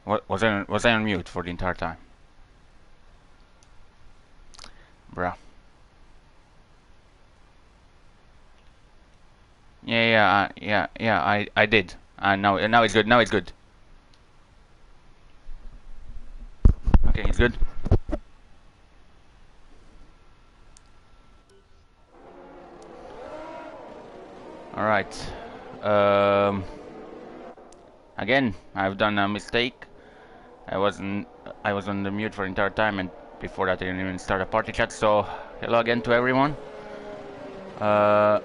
Was I on mute for the entire time? Bruh. Yeah. I did. Now it's good. Now it's good. Okay, it's good. All right. Um. Again, I've done a mistake. I wasn't. I was on the mute for the entire time, and before that, I didn't even start a party chat. So, hello again to everyone. Uh,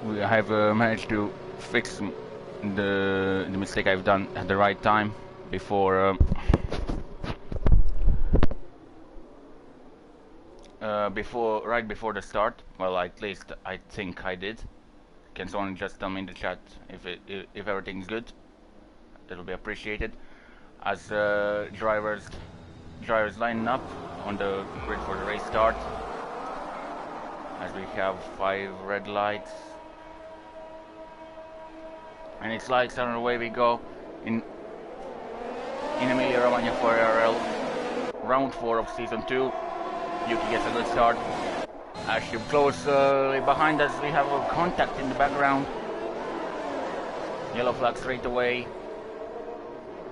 we have managed to fix the mistake I've done at the right time before. Right before the start. Well, at least I think I did. Can someone just tell me in the chat if everything's good? That'll be appreciated. As drivers line up on the grid for the race start. As we have 5 red lights, and it's lights on the way we go in Emilia, Romagna for ARL, round 4 of season 2. Yuki gets a good start. As she closely behind us, we have a contact in the background. Yellow flag straight away.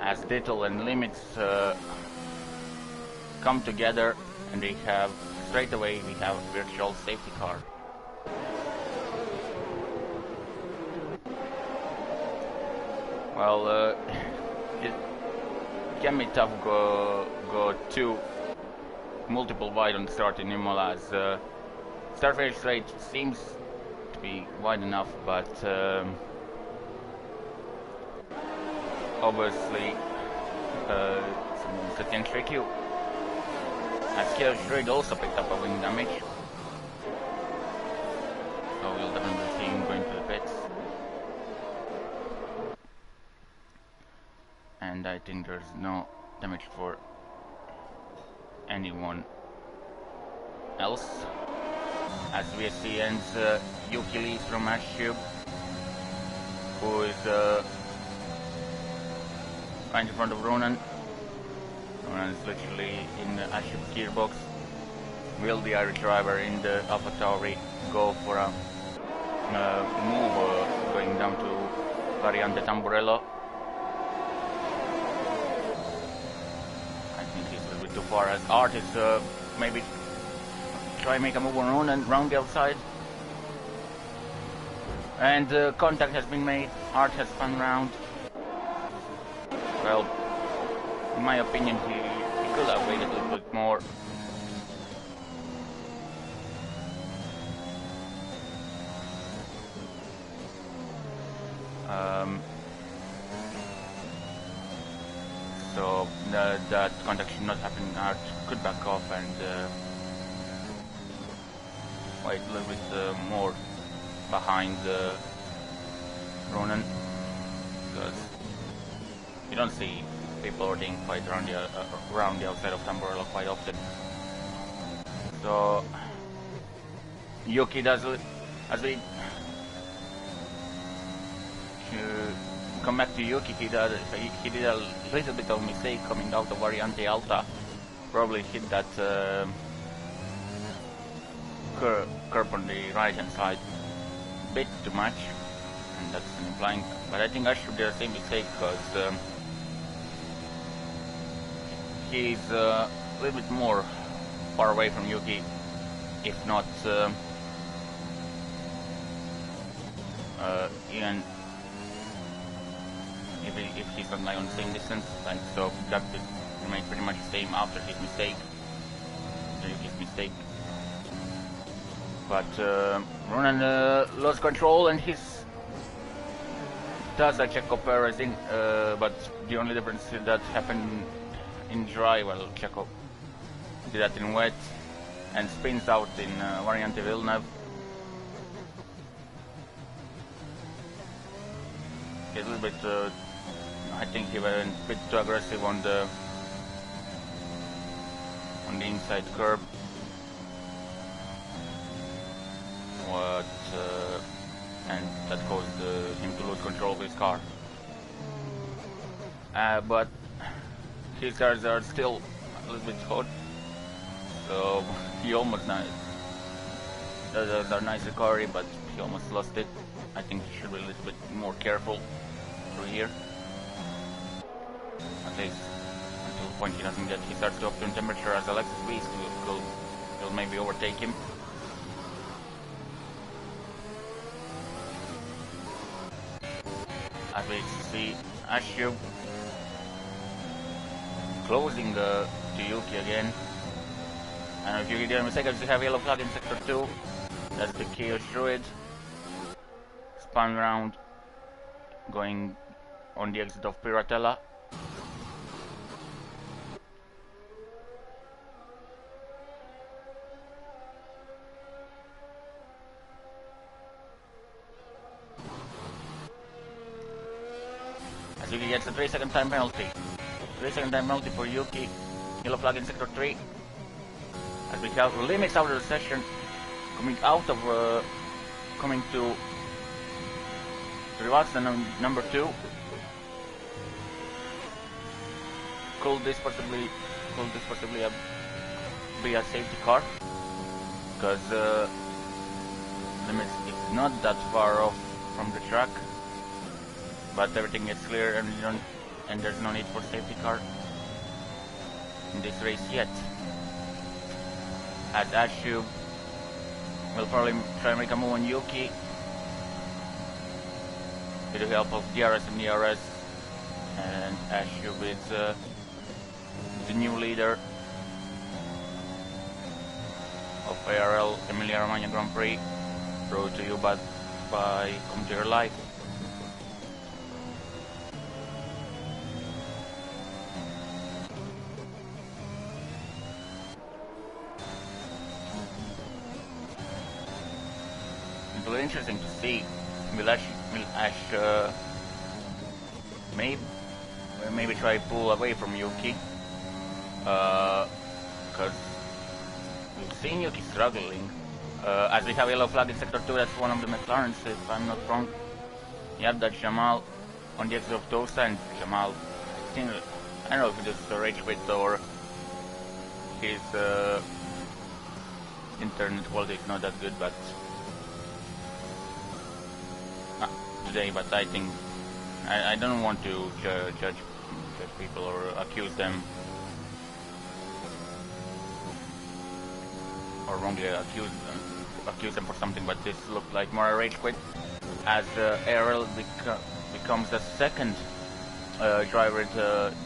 As Dittle and Limits come together, and we have straight away we have a virtual safety car. Well, it can be tough go two multiple wide on the start in Imola, as start very straight seems to be wide enough, but obviously it can trick you. As Kiel Shred also picked up a wing damage, so we'll definitely see him going to the pits. And I think there's no damage for anyone else. As VSC ends, Yuki leads from Ashub, who is right in front of Ronan. Ronan is literally in the Ashub gearbox. Will the Irish driver in the Alpha Tauri go for a move going down to Variante Tamburello? I think he's a little bit too far, as Art is maybe try and make a move on Ronan round the outside. And contact has been made. Art has spun round. Well, in my opinion, he could have waited a little bit more. So that contact should not happen. Art could back off and wait a little bit more behind Ronan, because you don't see people ordering quite around the outside of Tamburello quite often. So Yuki does, as we come back to Yuki, he did a little bit of mistake coming out of Variante Alta. Probably hit that curb on the right hand side a bit too much, and that's an implying. But I think I should do the same mistake, because he's a little bit more far away from Yuki, if not even if he's not like on the same distance. Like, so that would remain pretty much the same after his mistake, But Ronan lost control, and his does a Checo Perez in, but the only difference is that happened in dry. Well, Checo did that in wet and spins out in Variante Villeneuve. He's a little bit, I think he went a bit too aggressive on the inside curb. And that caused him to lose control of his car. but his cars are still a little bit hot, so he almost does a nice recovery, but he almost lost it. I think he should be a little bit more careful through here, at least until the point he doesn't get he starts to up to temperature as Alexis Beast will maybe overtake him. As we see Ashu closing to Yuki again. And if you get a mistake, you have yellow flag in sector 2. That's the Chaos Druid. Spun round going on the exit of Piratella. As Yuki gets a 3-second time penalty. 3-second time penalty for Yuki. Yellow flag in sector 3. As we have limits out of the session, coming to reverse the number 2. Could this possibly be a safety car? Because limits is not that far off from the track, but everything is clear and there's no need for safety car in this race yet. As Ashu will probably try and make a move on Yuki with the help of DRS and ERS, and Ashu is the new leader of ARL Emilia Romagna Grand Prix. Brought to you by Come to Your Life. It will be interesting to see will Ash maybe try to pull away from Yuki, because we've seen Yuki struggling. As we have yellow flag in sector 2, that's one of the McLarens, if I'm not wrong. Yep, that's Jamal on the exit of Tosa, and Jamal, I don't know if it is a rage quit or his internet quality is not that good, but today. But I think I don't want to judge people or accuse them or wrongly accuse them for something, but this looked like more a rage quit, as ARL becomes the second driver with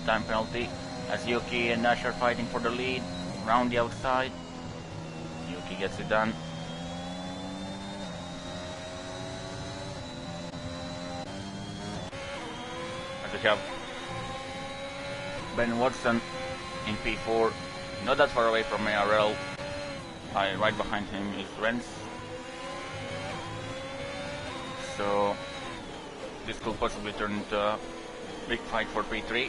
time penalty, as Yuki and Nash are fighting for the lead round the outside. Yuki gets it done. As we have Ben Watson in P4, not that far away from ARL. Right behind him is Renz. So this could possibly turn into a big fight for P3.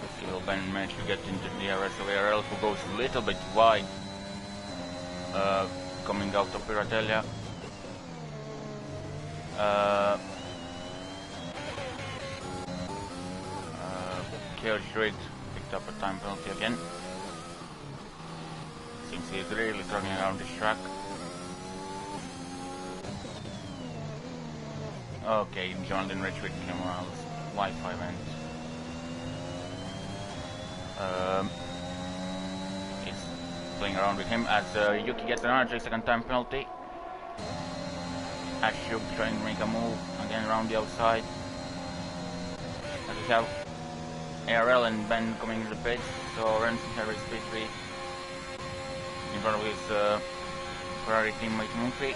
Let's see, will Ben manage to get into the DRS of ARL, who goes a little bit wide coming out of Piratelia. Chaos Druid picked up a time penalty again. Seems he is really struggling around this track. Okay, Jonathan Richard came around Wi-Fi event. He's playing around with him as Yuki gets another 3-second time penalty. Ashub trying to make a move again around the outside. As we have ARL and Ben coming to the pits, so Renz and Harris P3 in front of his Ferrari teammate Munfi.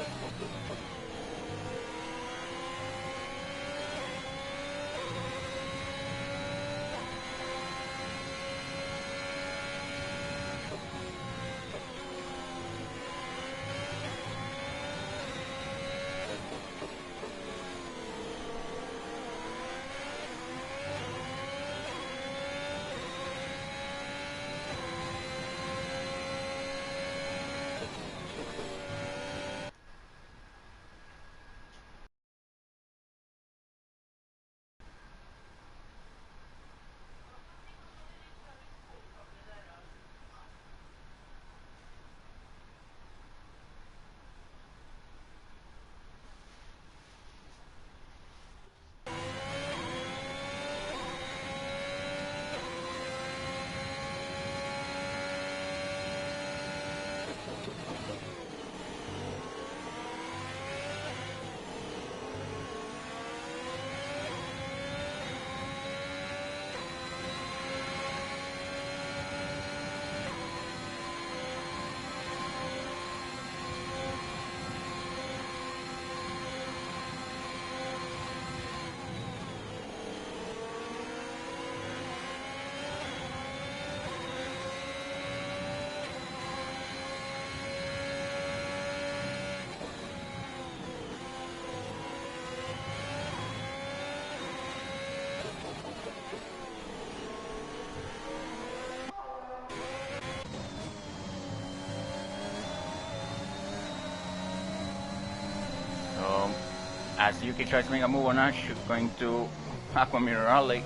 As Yuki tries to make a move on Ash, going to Aqua Mirror Alley.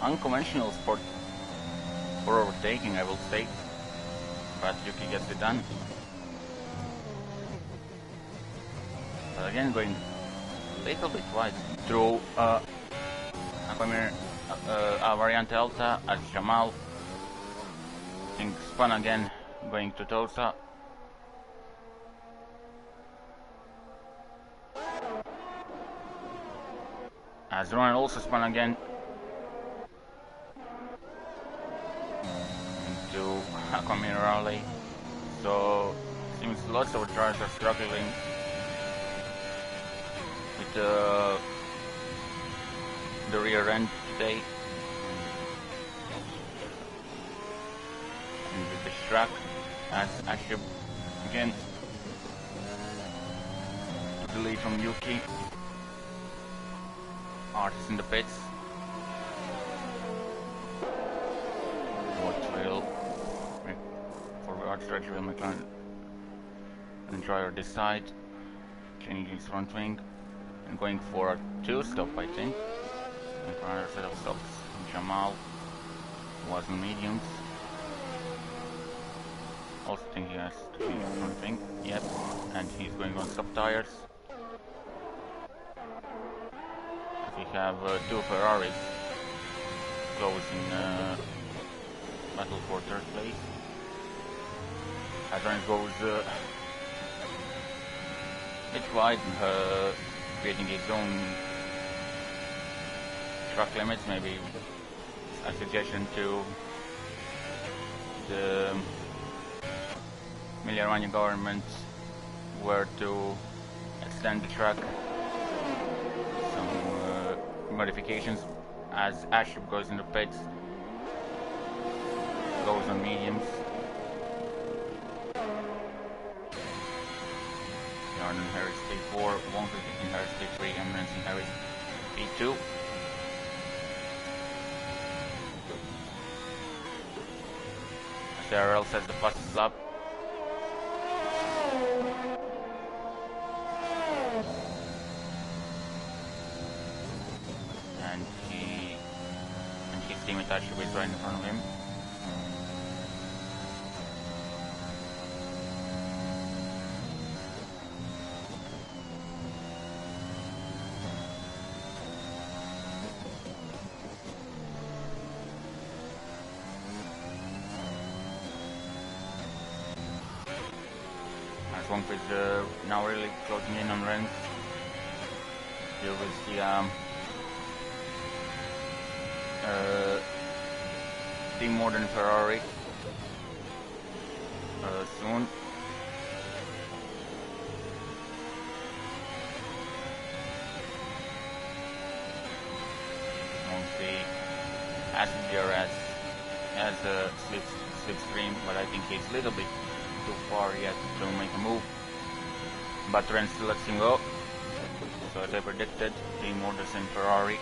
Unconventional sport for overtaking, I will say. But Yuki gets it done. But again, going a little bit wide through Aqua Mirror Variante Alta as Jamal. I think spun again, going to Tosa. As Ronan also spun again into Aqua Minerale. So seems lots of drivers are struggling with the rear end today. And with the track as Ashib again took the lead from Yuki. Artist in the pits. What will for the art stretch will McLaren and driver decide, changing his front wing and going for a 2-stop, I think. And for another set of stops. Jamal was on mediums. Also think he has to change his front wing. Yep, and he's going on sub tires. We have two Ferraris close in battle for third place. Adrian goes a bit wide, creating his own track limits. Maybe a suggestion to the Emilia Romagna government where to extend the track. Modifications as Ashib goes into pits, goes on mediums. Jordan Harris P4, Wonka in Harris P3, Eminence in Harris P2. As ARL says the fastest lap. Teammate actually is right in front of him. As Wonk is now really closing in on Renz. You will see team more than Ferrari soon. Won't see Assenger as a slipstream, but I think he's a little bit too far yet to make a move. But Ren still lets him go. So as I predicted, team orders in Ferrari.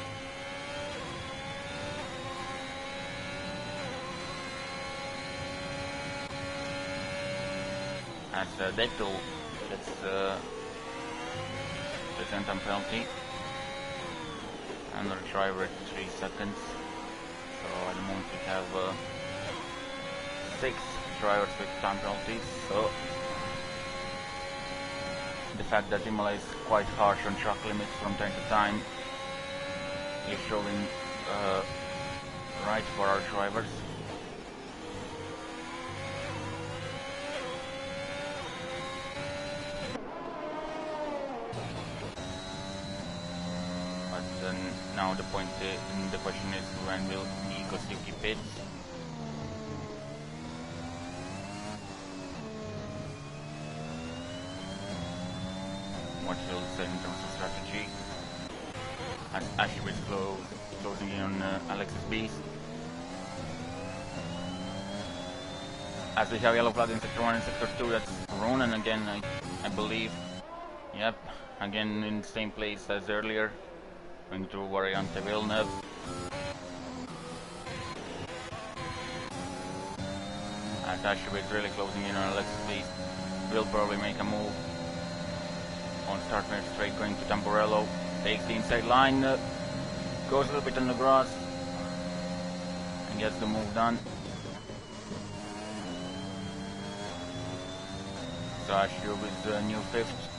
As Dektel gets the time penalty. Another driver at 3 seconds. So at the moment we have 6 drivers with time penalties. So the fact that Emilia is quite harsh on track limits from time to time is showing right for our drivers. Now the question is when will Yuki pit? What he'll say in terms of strategy? As Ashib is closing in on Alex's Beast. As we have yellow flag in sector 1 and sector 2, that's Ronan again, I believe. Yep, again in the same place as earlier. Going through Variante Villeneuve. As Ashib is really closing in on Alexis Beast. Will probably make a move. on start finish straight going to Tamburello. Takes the inside line, goes a little bit on the grass, and gets the move done. So Ashub is new fifth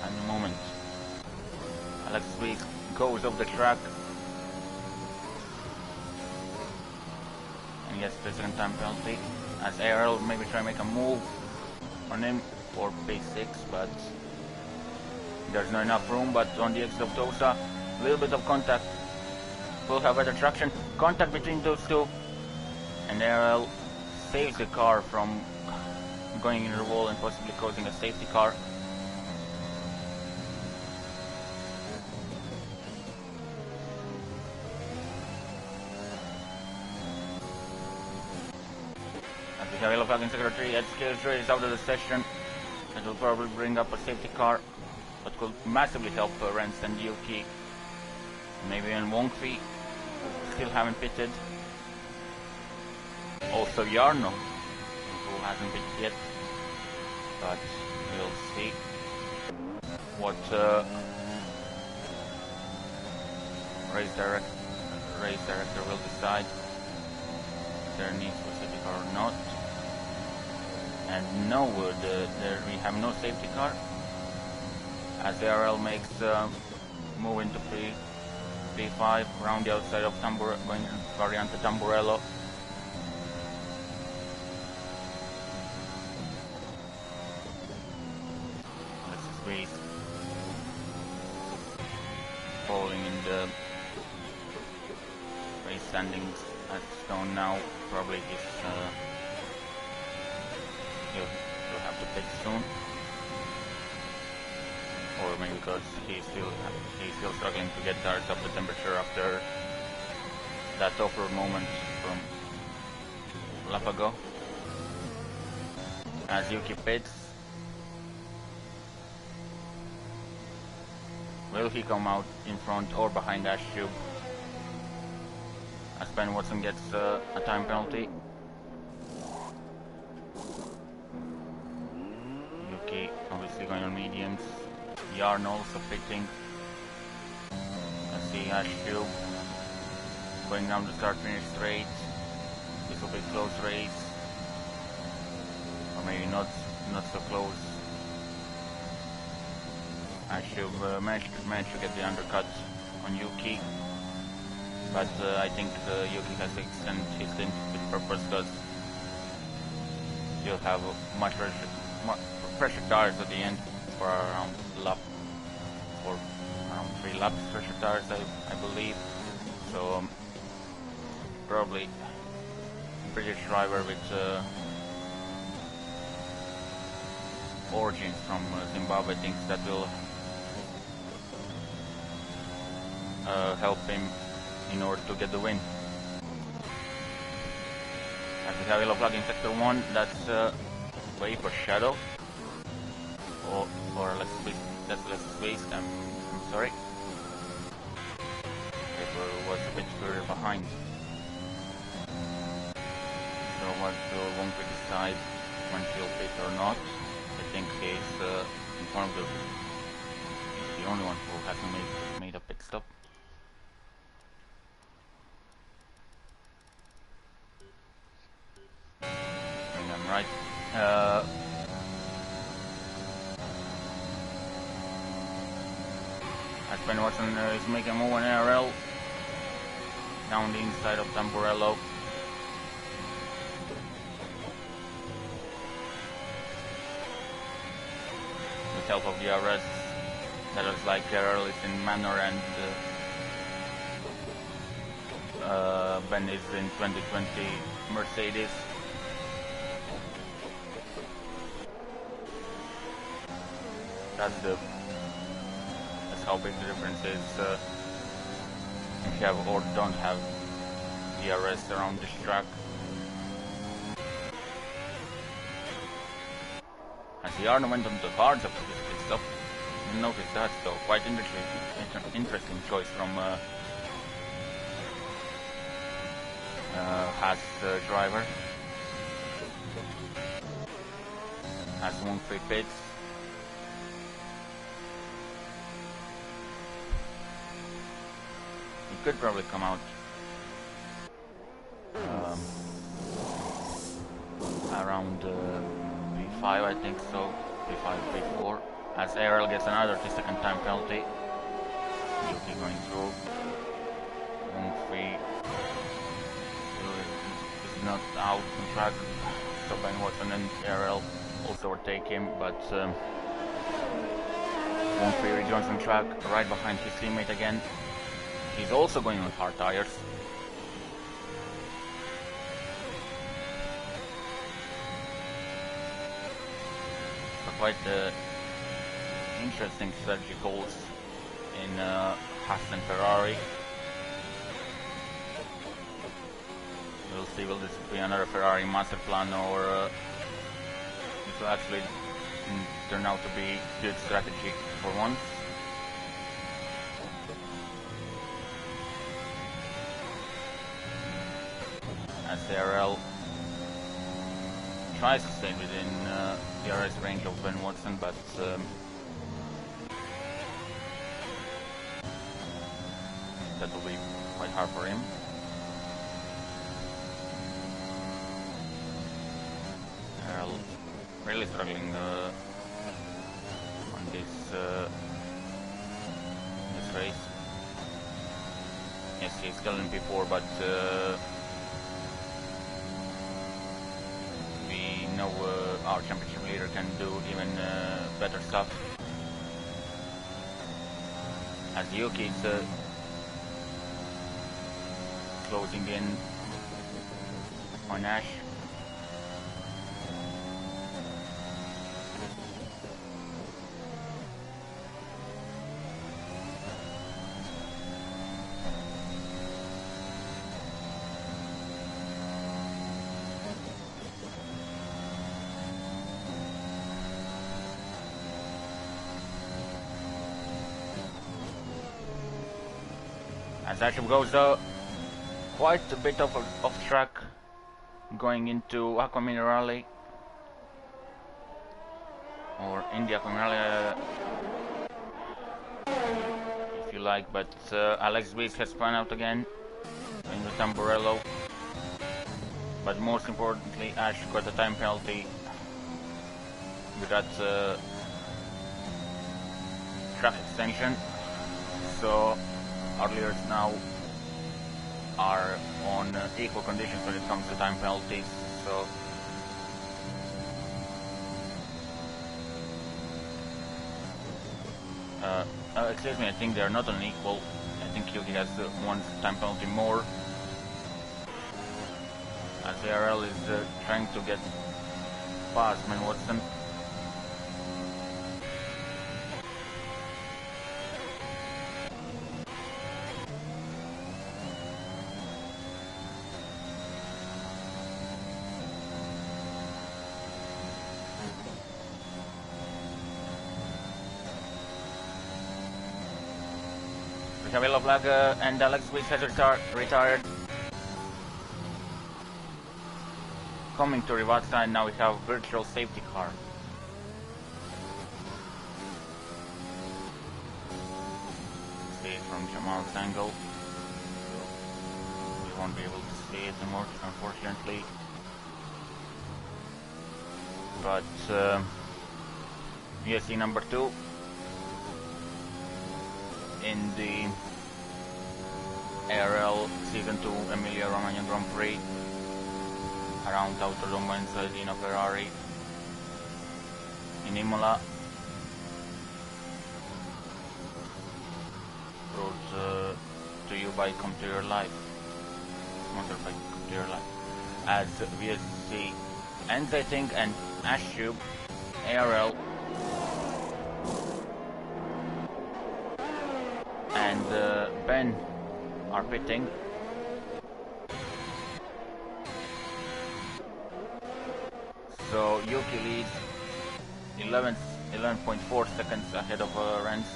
at the moment. Alex Week goes off the track and gets the second time penalty. As ARL maybe try to make a move on him for P6, but there's not enough room. But on the exit of Tosa, a little bit of contact will have better traction. Contact between those two, and ARL saves the car from going into the wall and possibly causing a safety car. As we have yellow flag in secretary, Ed Skillsray is out of the session. That will probably bring up a safety car, but could massively help Renz and Yuki. Maybe even Wongfi still haven't pitted. Also Jarno, who hasn't pitted yet, but we'll see what race director will decide if there needs for safety car or not. And no, we have no safety car, as the ARL makes move into P5 around the outside of going Variante Tamburello. Race falling in the race standings at Stone now. Probably he'll have to pitch soon, or maybe because he's still struggling to get tires up to temperature after that off-road moment from lap ago. As Yuki pits, will he come out in front or behind Ashub? As Ben Watson gets a time penalty. Yuki obviously going on mediums. Jarno also pitting. Let's see Ashub going down the start finish straight. This will be a close race, or maybe not so close. Ashub managed to get the undercut on Yuki, but I think Yuki has to extend his stint with purpose, because he'll have much pressure tires at the end for around 3 laps pressure tires, I believe. So probably British driver with origins from Zimbabwe thinks that will help him in order to get the win. As we have yellow flag in sector 1, that's way for Shadow, or that's less space. I'm sorry. Paper was a bit further behind. So what won't we decide when he'll pit or not? I think he's in front of the only one who hasn't made a pit stop. I think I'm right. As Ben Watson is making a move on ARL down the inside of Tamburello. With help of the DRS, that looks like ARL is in Manor and Ben is in 2020 Mercedes. That's how big the difference is if you have or don't have DRS around this track. As the Arno went on the hards after this pit stop, didn't notice that, so quite interesting choice from Haas driver. Has 1 free pits. could probably come out around P5, I think so. P5, P4. As ARL gets another 2-second time penalty. Yuki going through. 1-3. Is not out on track. So Ben Watson and ARL also overtake him, but 1-3 rejoins on track, right behind his teammate again. He's also going on hard tires. So quite interesting strategy calls in Haas and Ferrari. We'll see, will this be another Ferrari master plan, or this will actually turn out to be good strategy for once. As ARL tries to stay within the RS range of Ben Watson, but that will be quite hard for him. ARL really struggling on this race. Yes, he's still in P4, but we know our championship leader can do even better stuff. As Yuki is closing in on Ash. As Ash goes quite a bit off track, going into Aqua Minerale or India Aqua Minerale, if you like, but Alex Weiss has spun out again in the Tamburello. But most importantly, Ash got a time penalty with that track extension, so our leaders now are on equal conditions when it comes to time penalties. So excuse me, I think they are not on equal. I think Yuki has one time penalty more, as ARL is trying to get past Ben Watson. Yellow flag and Alex Weiss has retired. Coming to reverse side, now we have virtual safety car. See it from Jamal's angle. We won't be able to see it anymore, unfortunately. But VSC number 2 in the ARL Season 2 Emilia Romagna Grand Prix around Autodromo inside Dino Ferrari in Imola. Brought to you by Come to Your Life, sponsored by Come to Your Life. As VSC ends, I think, and Ash Tube, ARL and Ben are pitting. So Yuki leads 11.4 seconds ahead of Renz,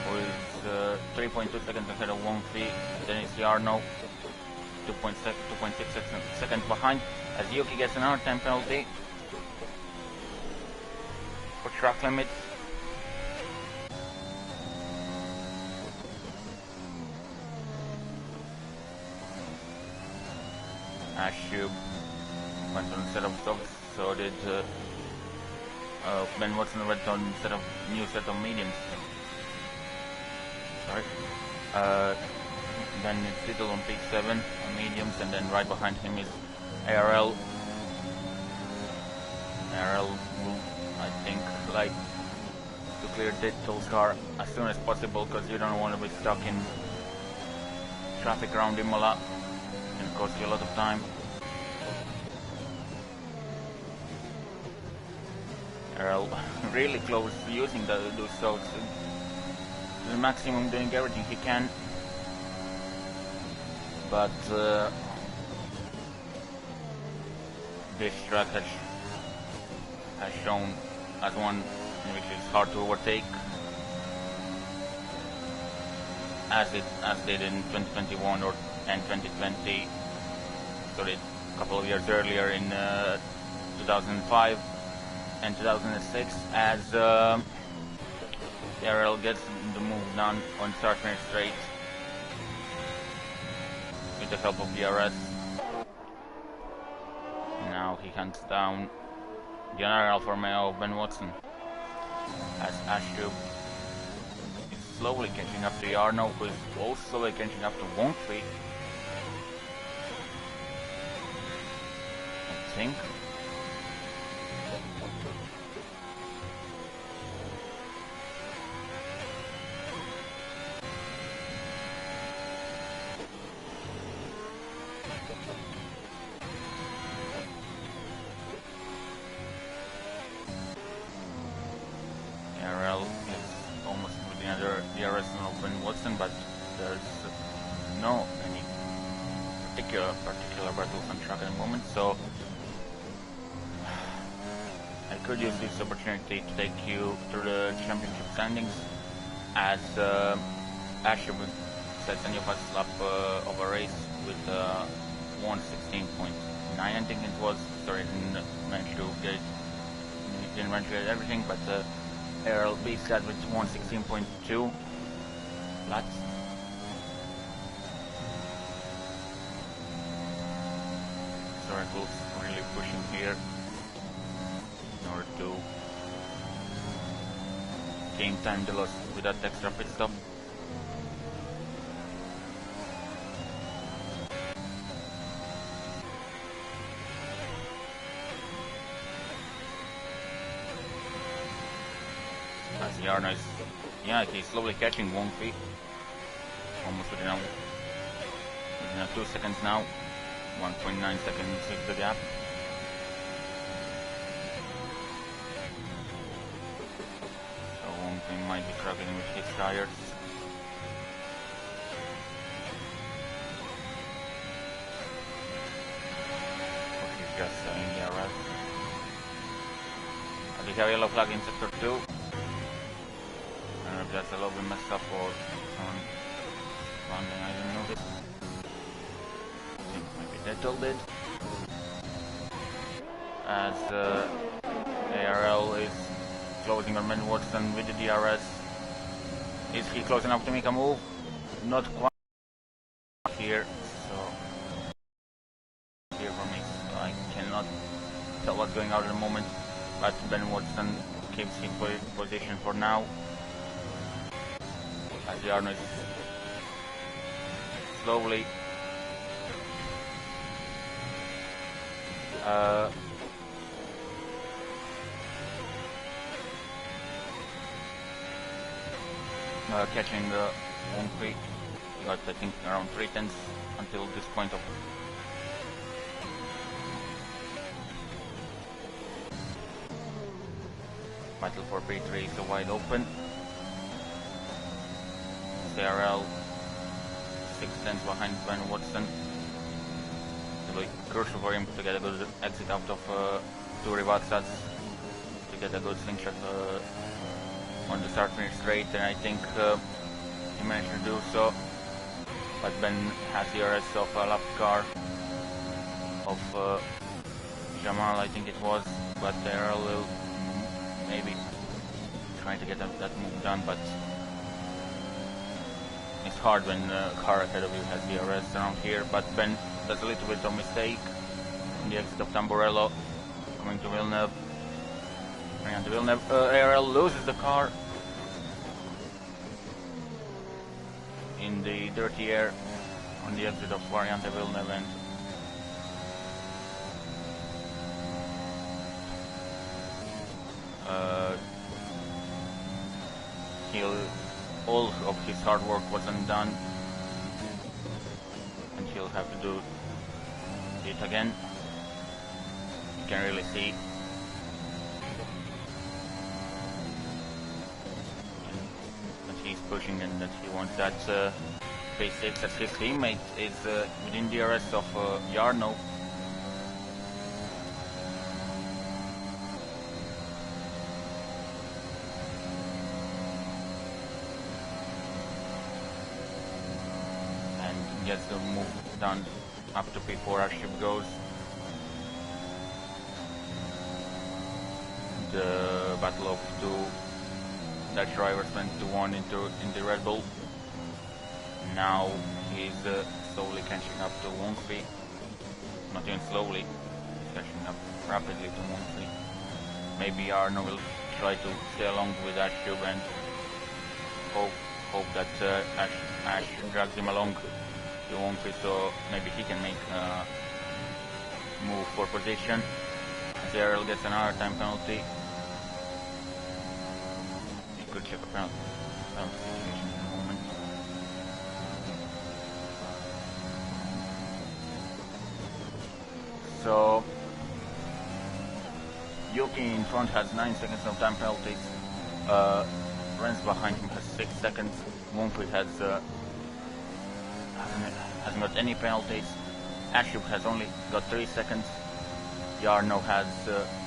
who is 3.2 seconds ahead of Wongfi. Then it's Yarno, 2.6 seconds behind, as Yuki gets another time penalty for track limits. Ashub went on a set of softs, so did Ben Watson went on new set of mediums. Sorry. Then it's Little on P7 on mediums, and then right behind him is ARL. ARL will, I think, like to clear Digital's car as soon as possible, because you don't want to be stuck in traffic around Imola. It can cost you a lot of time. ARL really close using those soaks to the maximum, doing everything he can. But this track has shown as one which is hard to overtake, as did in 2021 and 2020. So did a couple of years earlier in 2005 and 2006, as ARL gets the move done on start-finish straight with the help of DRS. Now he hunts down the other Alfa Romeo of Ben Watson, as Ashub is slowly catching up to Jarno, who is also catching up to Wonfi, I think. ARL is almost within another DRS of Ben Watson, but there's no any particular battles on track at the moment, so I could use this opportunity to take you through the championship standings, as Ashub sets a new fast lap of a race with 1:16.9, I think it was. Sorry, didn't manage to get everything, but ARL beats that with 1:16.2 laps. Soracle's really pushing here in order to gain time the loss with that extra pit stop. As Jarno is, he's slowly catching Wonfi, almost within 2 seconds now. 1.9 seconds is the gap. So Wonfi might be struggling with his tires. But he's just in the RS. We have yellow flag in sector 2. If that's a little bit messed up or something I didn't notice. I think maybe Dettol did. As ARL is closing on Ben Watson with the DRS. Is he close enough to make a move? Not quite here, so here for me, so I cannot tell what's going on at the moment. But Ben Watson keeps his position for now, as Jarno is slowly catching the Wonfi. He got, I think, around 3/10 until this point of battle for P3 is wide open. ARL 6/10 behind Ben Watson. It will be crucial for him to get a good exit out of 2 Rivazzas, to get a good slingshot on the start-finish straight, and I think he managed to do so. But Ben has the RS of a lap car of Jamal, I think it was, but ARL will maybe try to get that move done, but it's hard when the car ahead of you has DRS around here. But Ben does a little bit of mistake on the exit of Tamburello, coming to Villeneuve. And Villeneuve, ARL loses the car in the dirty air on the exit of Variante Villeneuve, and all of his hard work wasn't done, and he'll have to do it again. You can really see that he's pushing and that he wants that P6 as his teammate is within DRS of Jarno. Gets the move done up to P4 as ship goes. The battle of two Dutch drivers went to one into the Red Bull. Now he's slowly catching up to Wongfi. Not even slowly, he's catching up rapidly to Wongfi. Maybe Arno will try to stay along with Ashub and hope that Ash drags him along. Wongfi, so maybe he can make a move for position. As ARL gets an hour time penalty. He could check a penalty situation in a moment. So Yuki in front has 9 seconds of time penalties. Renz behind him has 6 seconds. Wongfi has hasn't got any penalties. Ashub has only got 3 seconds. Jarno has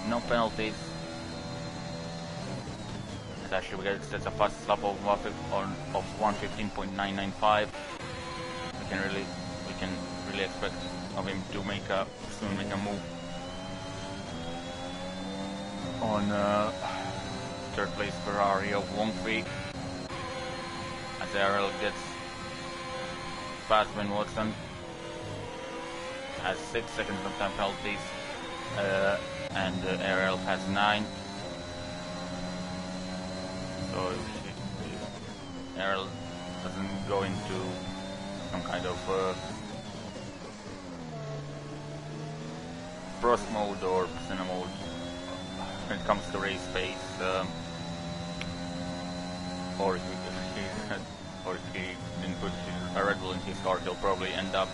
no penalties. As Ashub gets a fast lap of 1:15.995. We can really expect of him to soon make a move on third place Ferrari of Wongfi. As ARL gets past Ben Watson, has 6 seconds of time penalties, and ARL has 9. So if ARL doesn't go into some kind of Prost mode or Senna mode when it comes to race pace, or if he didn't put a Red Bull in his car, he'll probably end up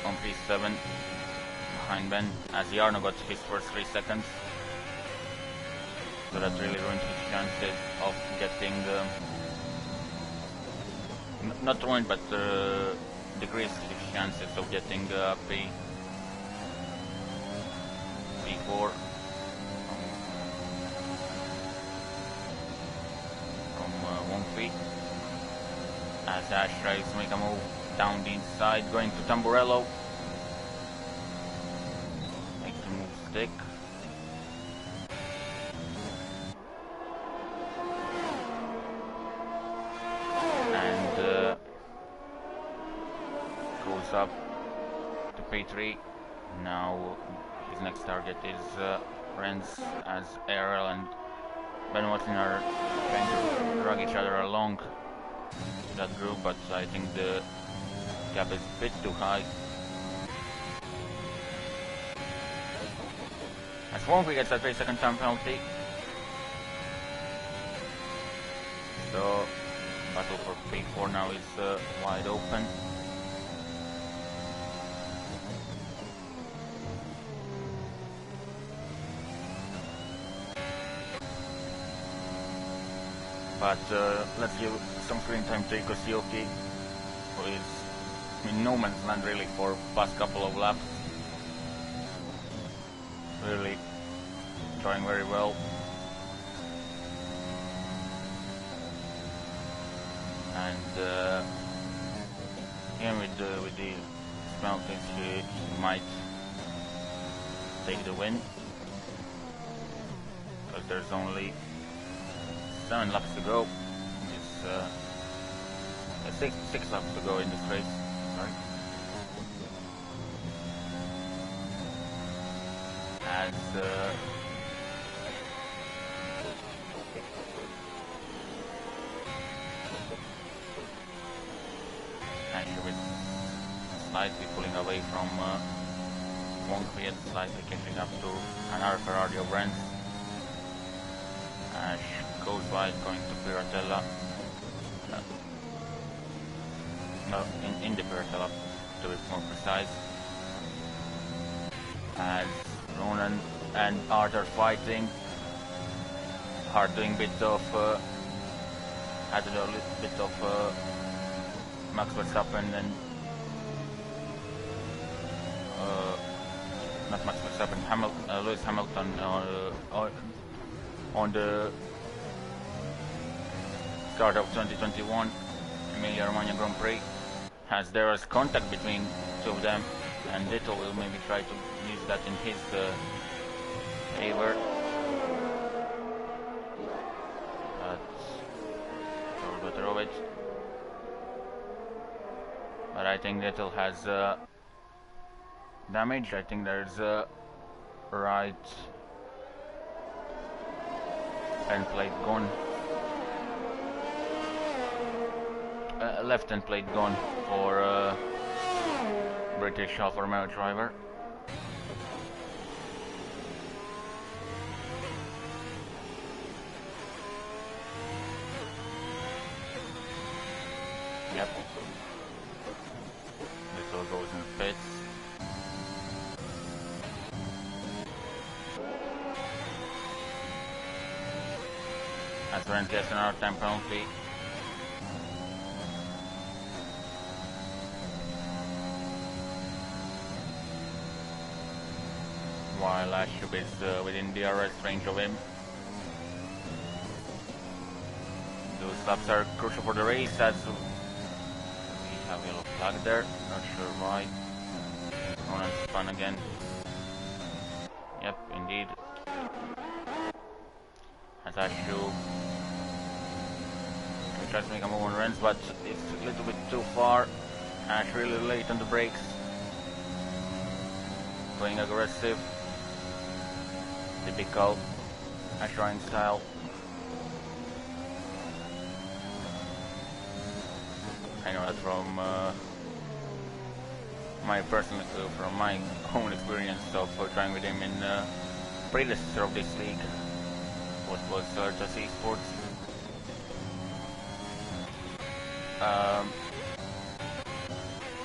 on P7 behind Ben, as Jarno got his first 3 seconds. So that really ruined his chances of getting, not ruined, but decreased his chances of getting P4 from Wongfi. As Ash tries to make a move down the inside, going to Tamburello. Makes the move stick. And goes up to P3. Now his next target is Renz, as ARL and Ben Watson are trying to drag each other along that group, but I think the gap is a bit too high. As Wongfi gets a 3-second time penalty. So battle for P4 now is wide open. But let's give some screen time to Ikosioki, who is in no man's land really for past couple of laps. Really trying very well. And again with the penalties, he might take the win, because there's only 7 laps to go. This 6 laps to go in this race. Sorry. as Asher is slightly pulling away from Monkfield, slightly catching up to another Ferrari of Rennes. Ash goes wide, going to Piratella. No, in the Piratella, to be more precise. As Ronan and Art are fighting. Hart doing bit of had to do a little bit of Max Verstappen and not Max Verstappen, Lewis Hamilton on the start of 2021 Emilia Romagna Grand Prix, as there was contact between two of them, and Little will maybe try to use that in his favor. But I think Little has damage. I think there's right end plate gone, left end plate gone for British Alfa Romeo driver. Yep. Little goes in the pits. As Rennes gets another time penalty. While Ashub is within DRS range of him. Those laps are crucial for the race, as we have yellow flag there, not sure why. Ronan's spun again. Yep, indeed. As Ashub tries to make a move on Rennes, but it's a little bit too far. Ash really late on the brakes. Going aggressive. Typical Ash Ryan style. I know that from my own experience of trying with him in predecessor of this league, what was just esports.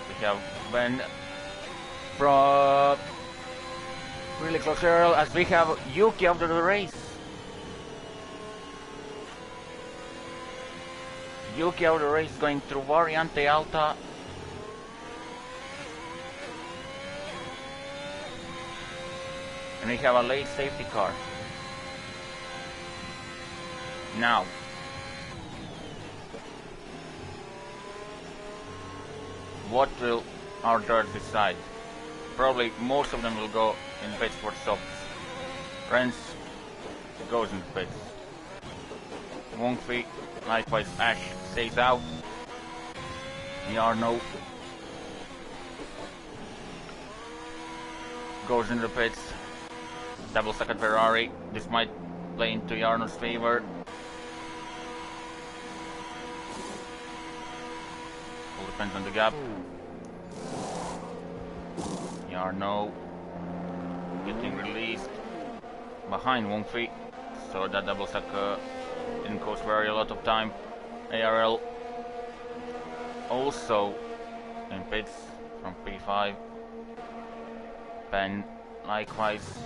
We have Ben from really close ARL, as we have Yuki after the race. Yuki out of the race going through Variante Alta. And we have a late safety car. Now. What will our drivers decide? Probably most of them will go in pits for softs. Rennes goes in pits. Wongfi, likewise Ash, stays out. Jarno goes into the pits. Double second Ferrari. This might play into Jarno's favor. All depends on the gap. Jarno getting released behind Wongfi, so that double second didn't cost very a lot of time. ARL also in pits from P5. Ben likewise.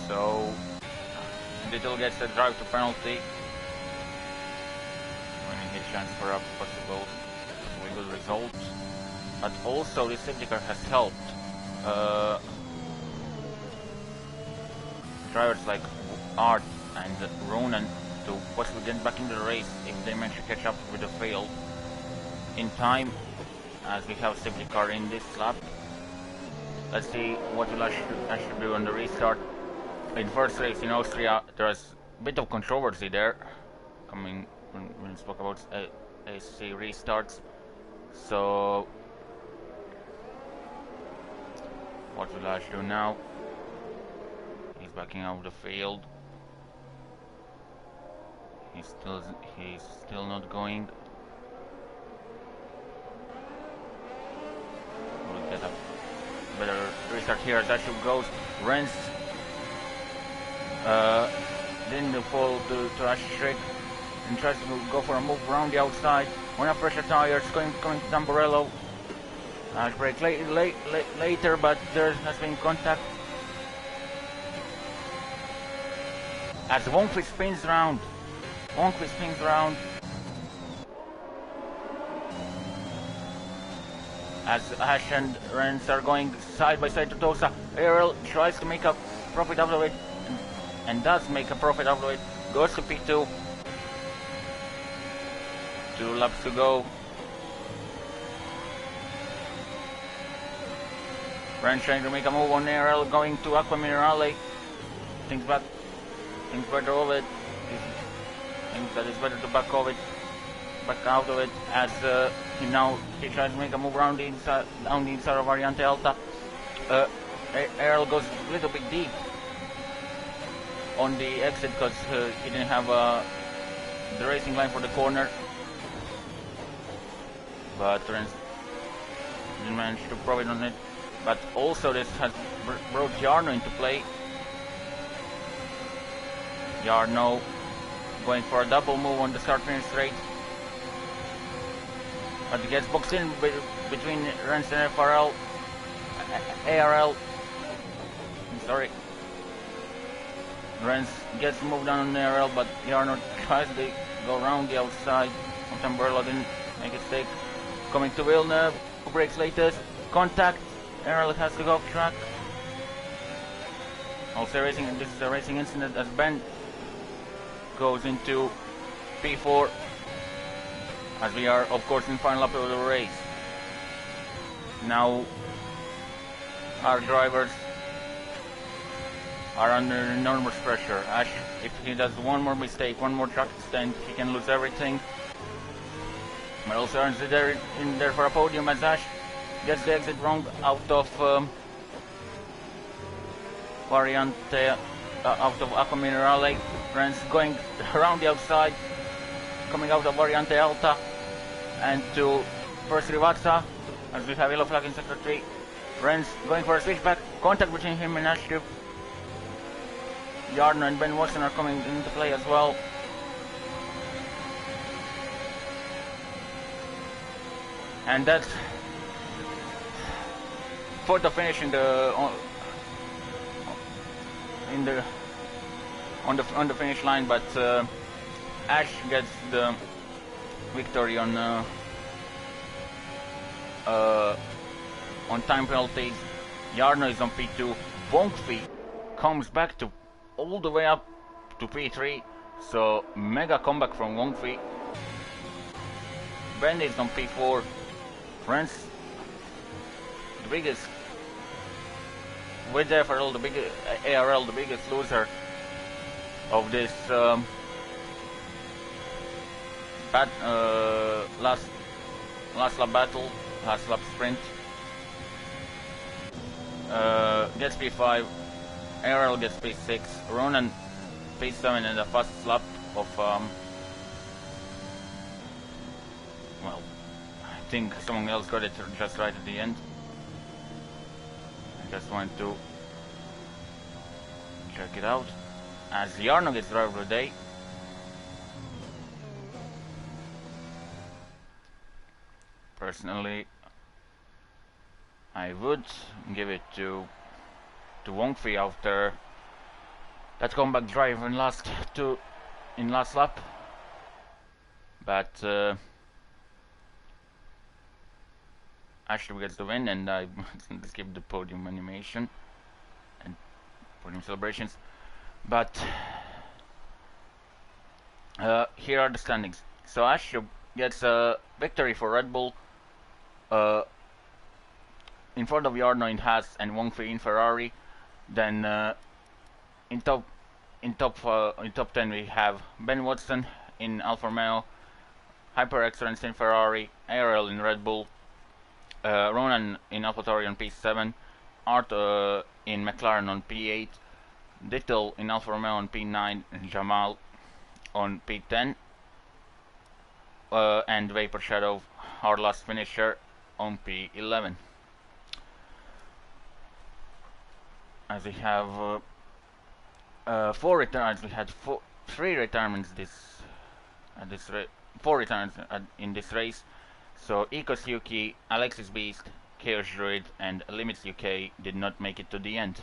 So Little gets the drive to penalty, winning his chance for a possible good result. But also the safety car has helped drivers like Art and Ronan to possibly get back into the race if they manage to catch up with the field in time, as we have safety car in this lap. Let's see what will Ash do on the restart. In first race in Austria, there was a bit of controversy there, coming when we spoke about AC restarts. So, what will Ash do now? He's backing out of the field. He's still not going. We'll get a better restart here as Ash goes. Renz didn't fall to Ash's trick and tries to go for a move around the outside. One of pressure tires coming to Tamburello. Ash brake later, but there has been contact. As Wongfi spins round. As Ash and Renz are going side by side to Tosa, ARL tries to make a profit out of it, and does make a profit out of it. Goes to P2. 2 laps to go. Renz trying to make a move on ARL, going to Aqua Minerale. Thinks better of it. Thinks that it's better to back out of it, as he tries to make a move around down the inside of Variante Alta. ARL goes a little bit deep on the exit because he didn't have the racing line for the corner, but Renz didn't manage to profit on it. But also this has brought Jarno into play. Jarno going for a double move on the start-finish straight, but he gets boxed in between Renz and ARL. Sorry. Renz gets moved down on ARL, but Jarno tries to go around the outside. Tamburello didn't make a mistake. Coming to Villeneuve, who brakes latest. Contact. ARL has to go off track. Also this is a racing incident as Ben goes into P4, as we are of course in final lap of the race. Now our drivers are under enormous pressure. Ash, if he does one more mistake, one more track extend, he can lose everything. But also earns it in there for a podium, as Ash gets the exit wrong out of Variante, out of Aqua Minerale. Renz going around the outside, coming out of Variante Alta, and to first Rivazza, as we have yellow flag in sector 3. Renz going for a switchback, contact between him and Ash. Jarno and Ben Watson are coming into play as well. And that's for the finish on the finish line, but Ash gets the victory on time penalties. Jarno is on P2. Wongfi comes back to all the way up to P3, so mega comeback from Wongfi. Ben is on P4. Renz, the biggest, with ARL the biggest, ARL the biggest loser of this last lap battle, last lap sprint. Gets P5, ARL gets P6, Ronan P7 in the first lap of well, I think someone else got it just right at the end. I just wanted to check it out. As Jarno gets driver of the day. Personally, I would give it to Wongfi after that comeback drive in last lap, but Ashley gets the win, and I skip the podium animation and podium celebrations. But here are the standings. So Ashub gets a victory for Red Bull uh, in front of Jarno in Haas and Wong Fei in Ferrari. Then in top in top 10 we have Ben Watson in Alfa Romeo, Hyper Excellence in Ferrari, ARL in Red Bull, Ronan in AlphaTauri on P7, Art in McLaren on P8, Dittel in Alfa Romeo on P9, and Jamal on P10, and Vapor Shadow, our last finisher, on P11. As we have 4 returns, we had 3 retirements four returns in this race. So Ecos Yuki, Alexis Beast, Chaos Druid, and Limits UK did not make it to the end.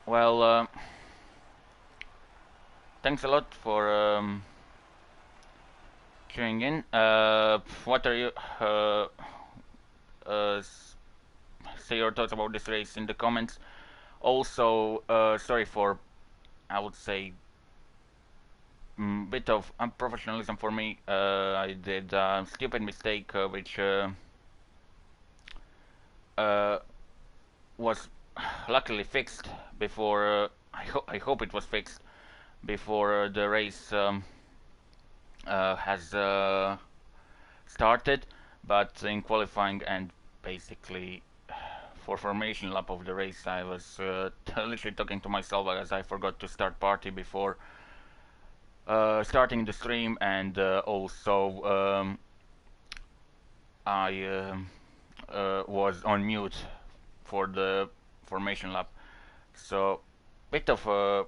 Well, thanks a lot for tuning in. What are you? Say your thoughts about this race in the comments. Also, sorry for, I would say, bit of unprofessionalism for me. I did a stupid mistake which was luckily fixed before. I hope it was fixed before the race has started. But in qualifying and basically for formation lap of the race, I was literally talking to myself as I forgot to start party before starting the stream, and also I was on mute for the formation lap. So bit of a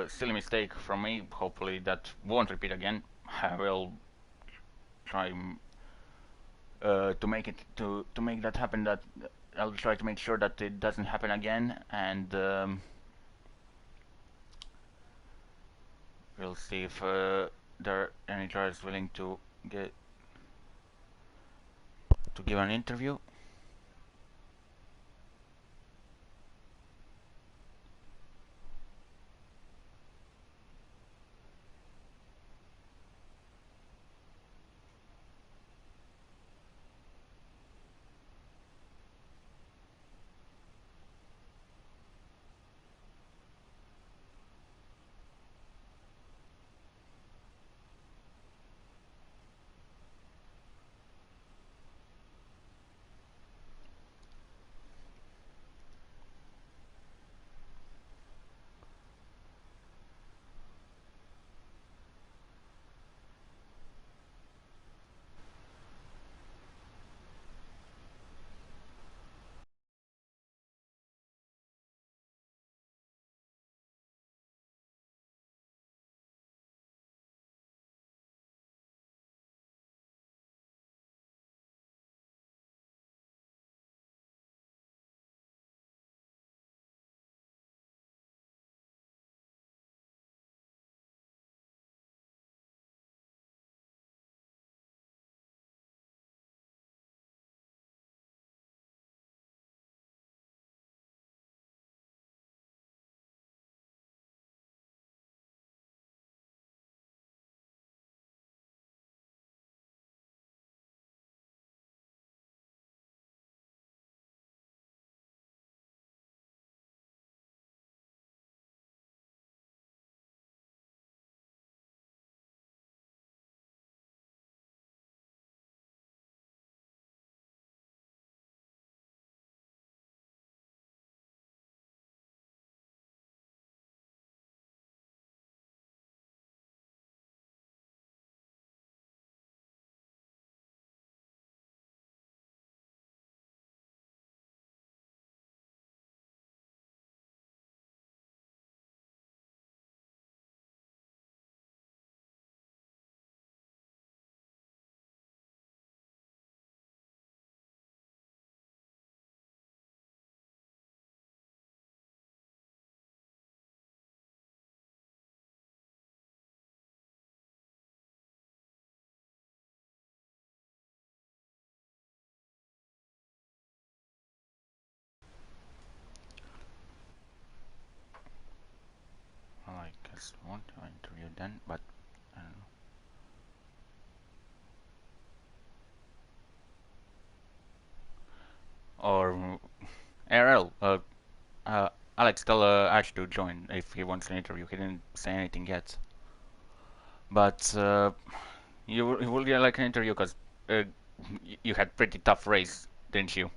silly mistake from me. Hopefully that won't repeat again. I will try to make that happen. That I'll try to make sure that it doesn't happen again, and we'll see if there are any drivers willing to give an interview. just want to interview then, but I don't know. Or ARL. Alex, tell Ash to join if he wants an interview. He didn't say anything yet, but you will get like an interview because you had pretty tough race, didn't you?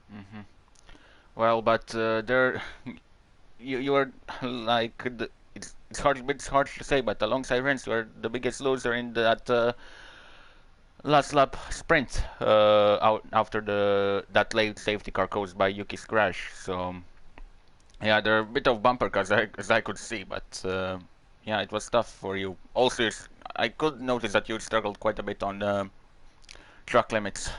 Hmm. Well, but there you are like it's hard to say, but alongside Renz, you are the biggest loser in that last lap sprint out after the that late safety car caused by Yuki's crash. So yeah, there are a bit of bumper cars as I could see, but yeah, it was tough for you. Also, I could notice that you struggled quite a bit on track limits.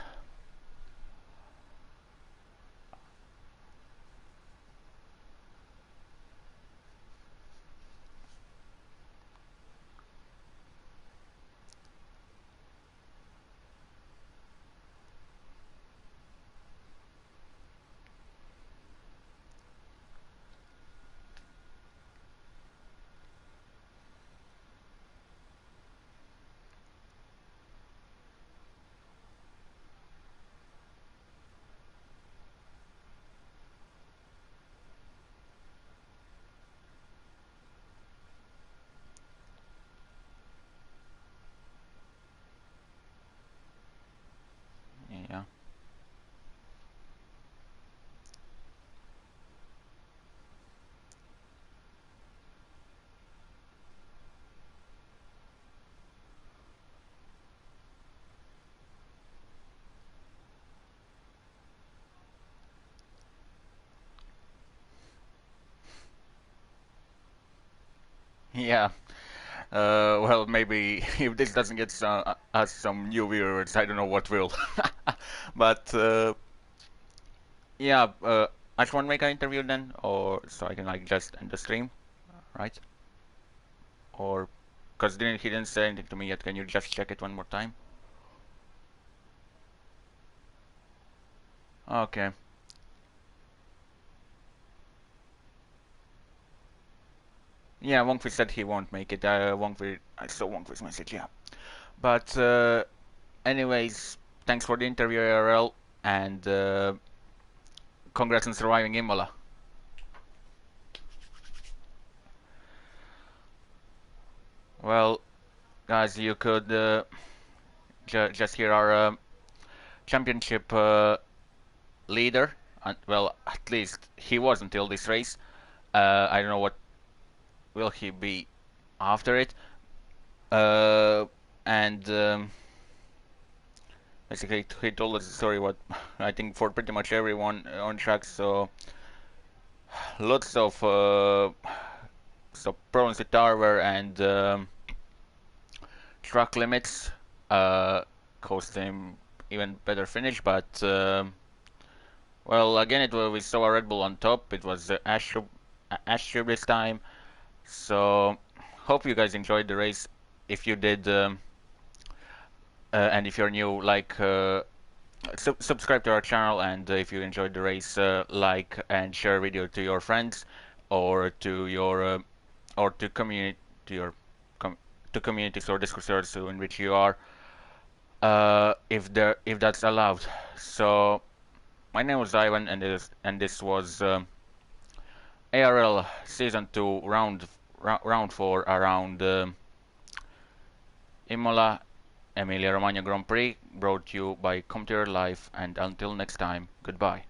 Yeah. Yeah. Well, maybe if this doesn't get us some new viewers, I don't know what will. But yeah, I just want to make an interview then, or so I can like just end the stream, right? Or because he didn't say anything to me yet. Can you just check it one more time? Okay. Yeah, Wongfi said he won't make it. I saw Wongfi's message. Yeah. But anyways, thanks for the interview, ARL, and congrats on surviving Imola. Well, guys, you could just hear our championship leader. Well, at least he was until this race. I don't know what will he be after it. Uh, and basically, he told us the story. What I think for pretty much everyone on track. So lots of problems with hardware and track limits caused him even better finish. But well, again, we saw a Red Bull on top. It was Ash this time. So hope you guys enjoyed the race. If you did, and if you're new, like subscribe to our channel, and if you enjoyed the race, like and share video to your friends or to your or to community to your com- to communities or Discord servers in which you are, if that's allowed. So my name was Ivan, and this was ARL Season 2 round 4 around Imola Emilia Romagna Grand Prix, brought to you by Computer Life, and until next time, goodbye.